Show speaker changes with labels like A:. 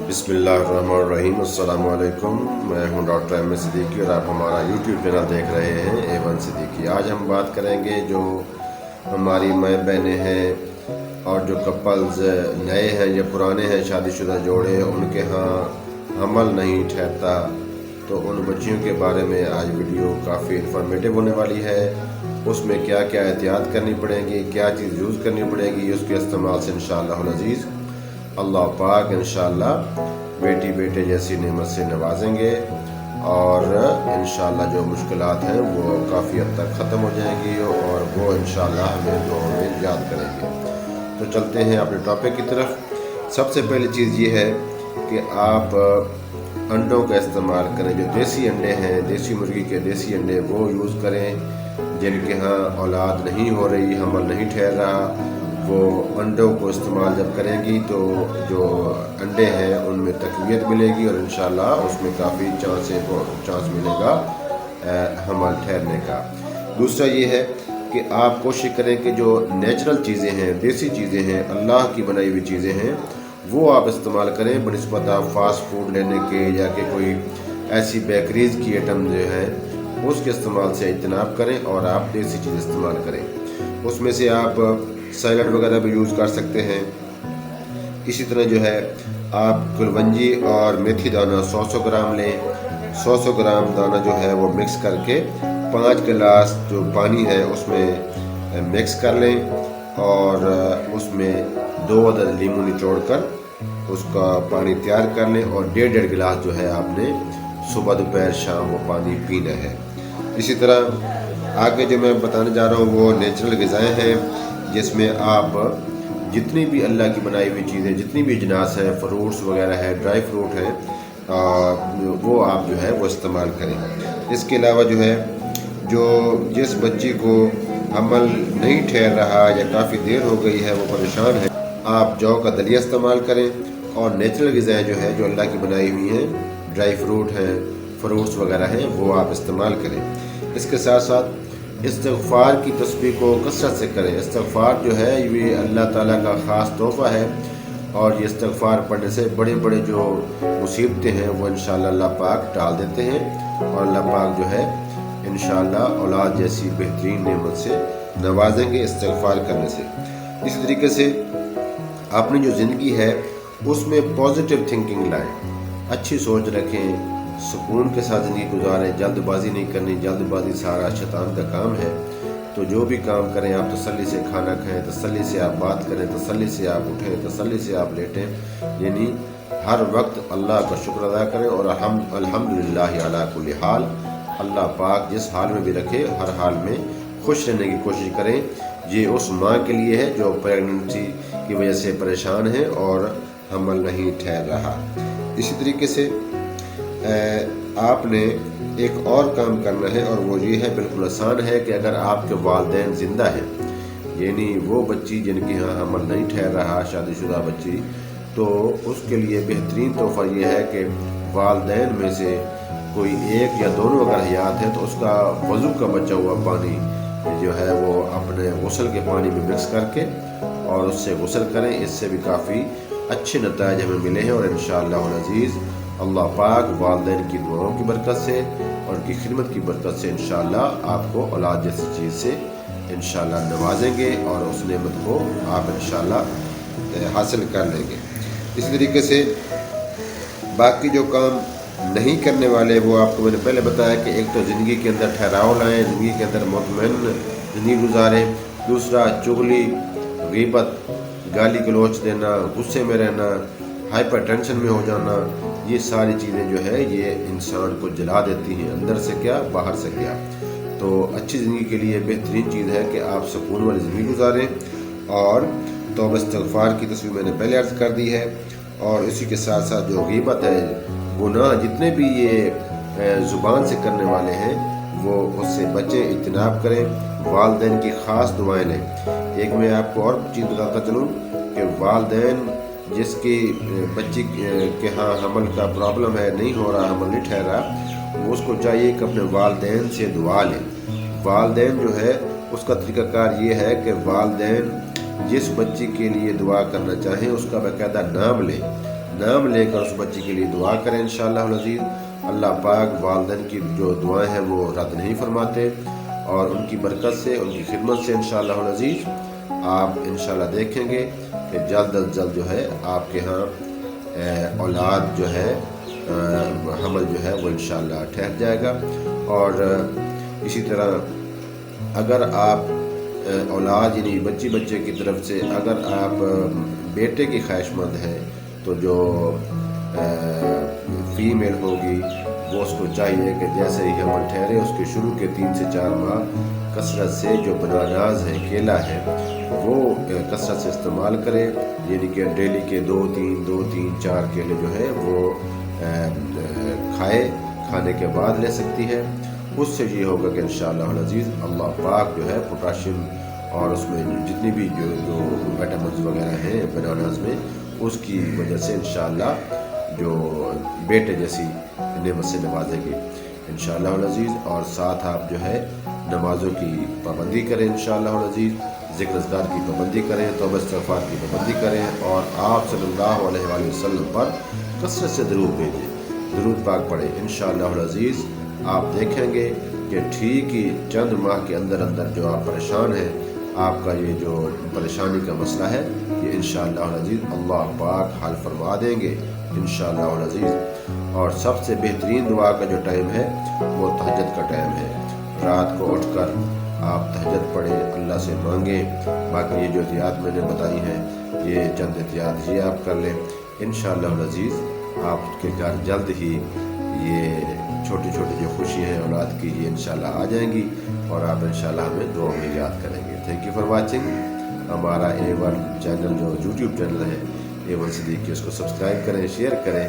A: बिस्मिल्लाहिर्रहमानिर्रहीम। अस्सलाम वालेकुम। मैं हूं डॉक्टर एम सिद्दीकी और आप हमारा यूट्यूब चैनल देख रहे हैं A1 सिद्दीकी। आज हम बात करेंगे जो हमारी माँ बहनें हैं और जो कपल्स नए हैं या पुराने हैं, शादीशुदा जोड़े, उनके यहाँ हमल नहीं ठहरता, तो उन बच्चियों के बारे में आज वीडियो काफ़ी इन्फॉर्मेटिव होने वाली है। उसमें क्या क्या एहतियात करनी पड़ेगी, क्या चीज़ यूज़ करनी पड़ेगी, उसके इस्तेमाल से इंशाअल्लाह अज़ीज़ अल्लाह पाक इंशाअल्लाह बेटी बेटे जैसी नेमत से नवाजेंगे और इंशाअल्लाह जो मुश्किलात हैं वो काफ़ी हद तक ख़त्म हो जाएंगी और वो इंशाअल्लाह हमें दुआओं में याद करेंगे। तो चलते हैं अपने टॉपिक की तरफ। सबसे पहली चीज़ ये है कि आप अंडों का इस्तेमाल करें। जो देसी अंडे हैं, देसी मुर्गी के देसी अंडे, वो यूज़ करें। जिनके यहाँ औलाद नहीं हो रही, हमल नहीं ठहर रहा, वो अंडों को इस्तेमाल जब करेंगी तो जो अंडे हैं उनमें तक़वियत मिलेगी और इंशाअल्लाह उसमें काफ़ी चांस मिलेगा हमल ठहरने का। दूसरा ये है कि आप कोशिश करें कि जो नेचुरल चीज़ें हैं, देसी चीज़ें हैं, अल्लाह की बनाई हुई चीज़ें हैं, वो आप इस्तेमाल करें बनिस्बत आप फास्ट फूड लेने के या कि कोई ऐसी बेकरीज़ की आइटम जो है उसके इस्तेमाल से इज्तनाब करें और आप देसी चीज़ इस्तेमाल करें। उसमें से आप सैलड वगैरह भी यूज़ कर सकते हैं। इसी तरह जो है आप कुलवंजी और मेथी दाना 100 ग्राम लें। 100 ग्राम दाना जो है वो मिक्स करके 5 गिलास जो पानी है उसमें मिक्स कर लें और उसमें 2 अदद लीमू निचोड़ कर उसका पानी तैयार कर लें और 1.5 गिलास जो है आपने सुबह दोपहर शाम वो पानी पीना है। इसी तरह आगे जो मैं बताने जा रहा हूँ वो नेचुरल ग़िज़ाएँ हैं, जिसमें आप जितनी भी अल्लाह की बनाई हुई चीज़ें, जितनी भी अजनास हैं, फ्रूट्स वगैरह है, ड्राई फ्रूट है, वो आप जो है वो इस्तेमाल करें। इसके अलावा जो है जो जिस बच्ची को हमल नहीं ठहर रहा या काफ़ी देर हो गई है, वो परेशान है, आप जौ का दलिया इस्तेमाल करें और नेचुरल ग़िज़ाएँ जो है जो अल्लाह की बनाई हुई हैं, ड्राई फ्रूट हैं, फ्रूट्स वगैरह हैं, वो आप इस्तेमाल करें। इसके साथ साथ इस्तिग़फ़ार की तस्बीह को कसरत से करें। इस्तिग़फ़ार जो है ये अल्लाह ताला का ख़ास तोहफ़ा है और ये इस्तिग़फ़ार पढ़ने से बड़े बड़े जो मुसीबतें हैं वो इंशाअल्लाह अल्लाह पाक टाल देते हैं और अल्लाह पाक जो है इंशाअल्लाह औलाद जैसी बेहतरीन नेमत से नवाजेंगे इस्तिग़फ़ार करने से। इसी तरीके से अपनी जो ज़िंदगी है उसमें पॉजिटिव थिंकिंग लाएँ, अच्छी सोच रखें, सुकून के साथ ज़िंदगी गुजारें, जल्दबाजी नहीं करनी। जल्दबाजी सारा शैतान का काम है। तो जो भी काम करें आप तसल्ली से खाना खाएं, तसल्ली से आप बात करें, तसल्ली से आप उठें, तसल्ली से आप लेटें, यानी हर वक्त अल्लाह का शुक्र अदा करें और अल्हम्दुलिल्लाह अला कुल्ली हाल। अल्लाह पाक जिस हाल में भी रखे हर हाल में खुश रहने की कोशिश करें। ये उस माँ के लिए है जो प्रेगनेंसी की वजह से परेशान है और हमल नहीं ठहर रहा। इसी तरीके से आपने एक और काम करना है और वो ये है, बिल्कुल आसान है, कि अगर आपके वालिदैन ज़िंदा हैं, यानी वो बच्ची जिनके यहाँ हमल नहीं ठहर रहा, शादीशुदा बच्ची, तो उसके लिए बेहतरीन तोहफ़ा ये है कि वालिदैन में से कोई एक या दोनों अगर हयात है तो उसका वज़ू का बचा हुआ पानी जो है वो अपने गुस्ल के पानी में मिक्स करके और उससे गुस्ल करें। इससे भी काफ़ी अच्छे नतीजे हमें मिले हैं और इंशाअल्लाह अज़ीज़ अल्लाह पाक वालिदैन की दुआओं की बरकत से और उनकी खिदमत की बरकत से इंशाअल्लाह आपको औलाद जैसी चीज़ से इंशाअल्लाह नवाजेंगे और उस नेमत को आप इंशाअल्लाह हासिल कर लेंगे। इसी तरीके से बाकी जो काम नहीं करने वाले वो आपको मैंने पहले बताया कि एक तो ज़िंदगी के अंदर ठहराव लाएँ, ज़िंदगी के अंदर मुतमईन ज़िंदगी गुजारें। दूसरा चुगली, ग़ीबत, गाली गलौच देना, गुस्से में रहना, हाइपर टेंशन में हो जाना, ये सारी चीज़ें जो है ये इंसान को जला देती हैं, अंदर से क्या बाहर से क्या। तो अच्छी ज़िंदगी के लिए बेहतरीन चीज़ है कि आप सुकून वाली ज़िंदगी गुजारें और तौबा इस्तिग़फ़ार की तस्वीर मैंने पहले अर्ज़ कर दी है। और इसी के साथ साथ जो ग़ीबत है, गुनाह जितने भी ये ज़ुबान से करने वाले हैं वो उससे बचें, इज्तनाब करें, वालिदैन की ख़ास दुआएं लें। एक मैं आपको और चीज़ बताता चलूँ कि वालिदैन जिसकी बच्ची के यहाँ हमल का प्रॉब्लम है, नहीं हो रहा, हमल नहीं ठहर रहा, वो उसको चाहिए कि अपने वालिदैन से दुआ लें। वालिदैन जो है उसका तरीक़ाकार ये है कि वालिदैन जिस बच्ची के लिए दुआ करना चाहें उसका बाकायदा नाम लें। नाम लेकर उस बच्ची के लिए दुआ करें इंशाअल्लाह अज़ीज़। अल्लाह पाक वालिदैन की जो दुआएं हैं वो रद्द नहीं फरमाते, और उनकी बरकत से, उनकी खिदमत से इंशाअल्लाह अज़ीज़ आप इंशाअल्लाह देखेंगे कि जल्द अज जल्द जो है आपके यहाँ औलाद जो है हमल जो है वो इंशाअल्लाह ठहर जाएगा। और इसी तरह अगर आप औलाद यानी बच्चे की तरफ से अगर आप बेटे की ख्वाहिशमंद हैं तो जो फीमेल होगी वो उसको चाहिए कि जैसे ही हमल ठहरे उसके शुरू के 3 से 4 माह कसरत से जो बनानाज है, केला है, वो कसरत से इस्तेमाल करे, यानी कि डेली के 2-3-4 केले जो है वो खाने के बाद ले सकती है। उससे ये होगा कि इंशाअल्लाह अज़ीज़ अल्लाह पाक जो है पोटाशियम और उसमें जितनी भी जो विटामिन्स वगैरह हैं बनानाज में, उसकी वजह से इंशाअल्लाह जो बेटे जैसी नेमत से नवाजेगी इंशाअल्लाह अज़ीज़। और साथ आप जो है नमाज़ों की पाबंदी करें इंशाअल्लाह अज़ीज़, ज़िक्र अज़कार की पाबंदी करें, तौबा इस्तिग़फ़ार की पाबंदी करें, और आप सल्लल्लाहु अलैहि वसल्लम पर कसरत से दरूद भेजें, दरूद पाक पढ़ें इंशाअल्लाह अज़ीज़। आप देखेंगे कि ठीक ही चंद माह के अंदर अंदर जो आप परेशान हैं, आपका ये जो परेशानी का मसला है ये इंशाअल्लाह अज़ीज़ अल्लाह पाक हल फरमा देंगे इंशाअल्लाह अज़ीज़। और सबसे बेहतरीन दुआ का जो टाइम है वो तहज्जुद का टाइम है। रात को उठकर आप तहज्जुद पढ़ें, अल्लाह से मांगें। बाकी ये जो एहतियात मैंने बताई हैं, ये चंद एहतियात ये आप कर लें इंशाअल्लाह अज़ीज़। आपके घर जल्द ही ये छोटी छोटी जो खुशी हैं औलाद की, ये इंशाअल्लाह आ जाएंगी, और आप इंशाअल्लाह हमें दुआ में याद करेंगे। Thank you for watching. हमारा A1 चैनल जो यूट्यूब चैनल है A1 सिद्दीकी, उसको सब्सक्राइब करें, शेयर करें।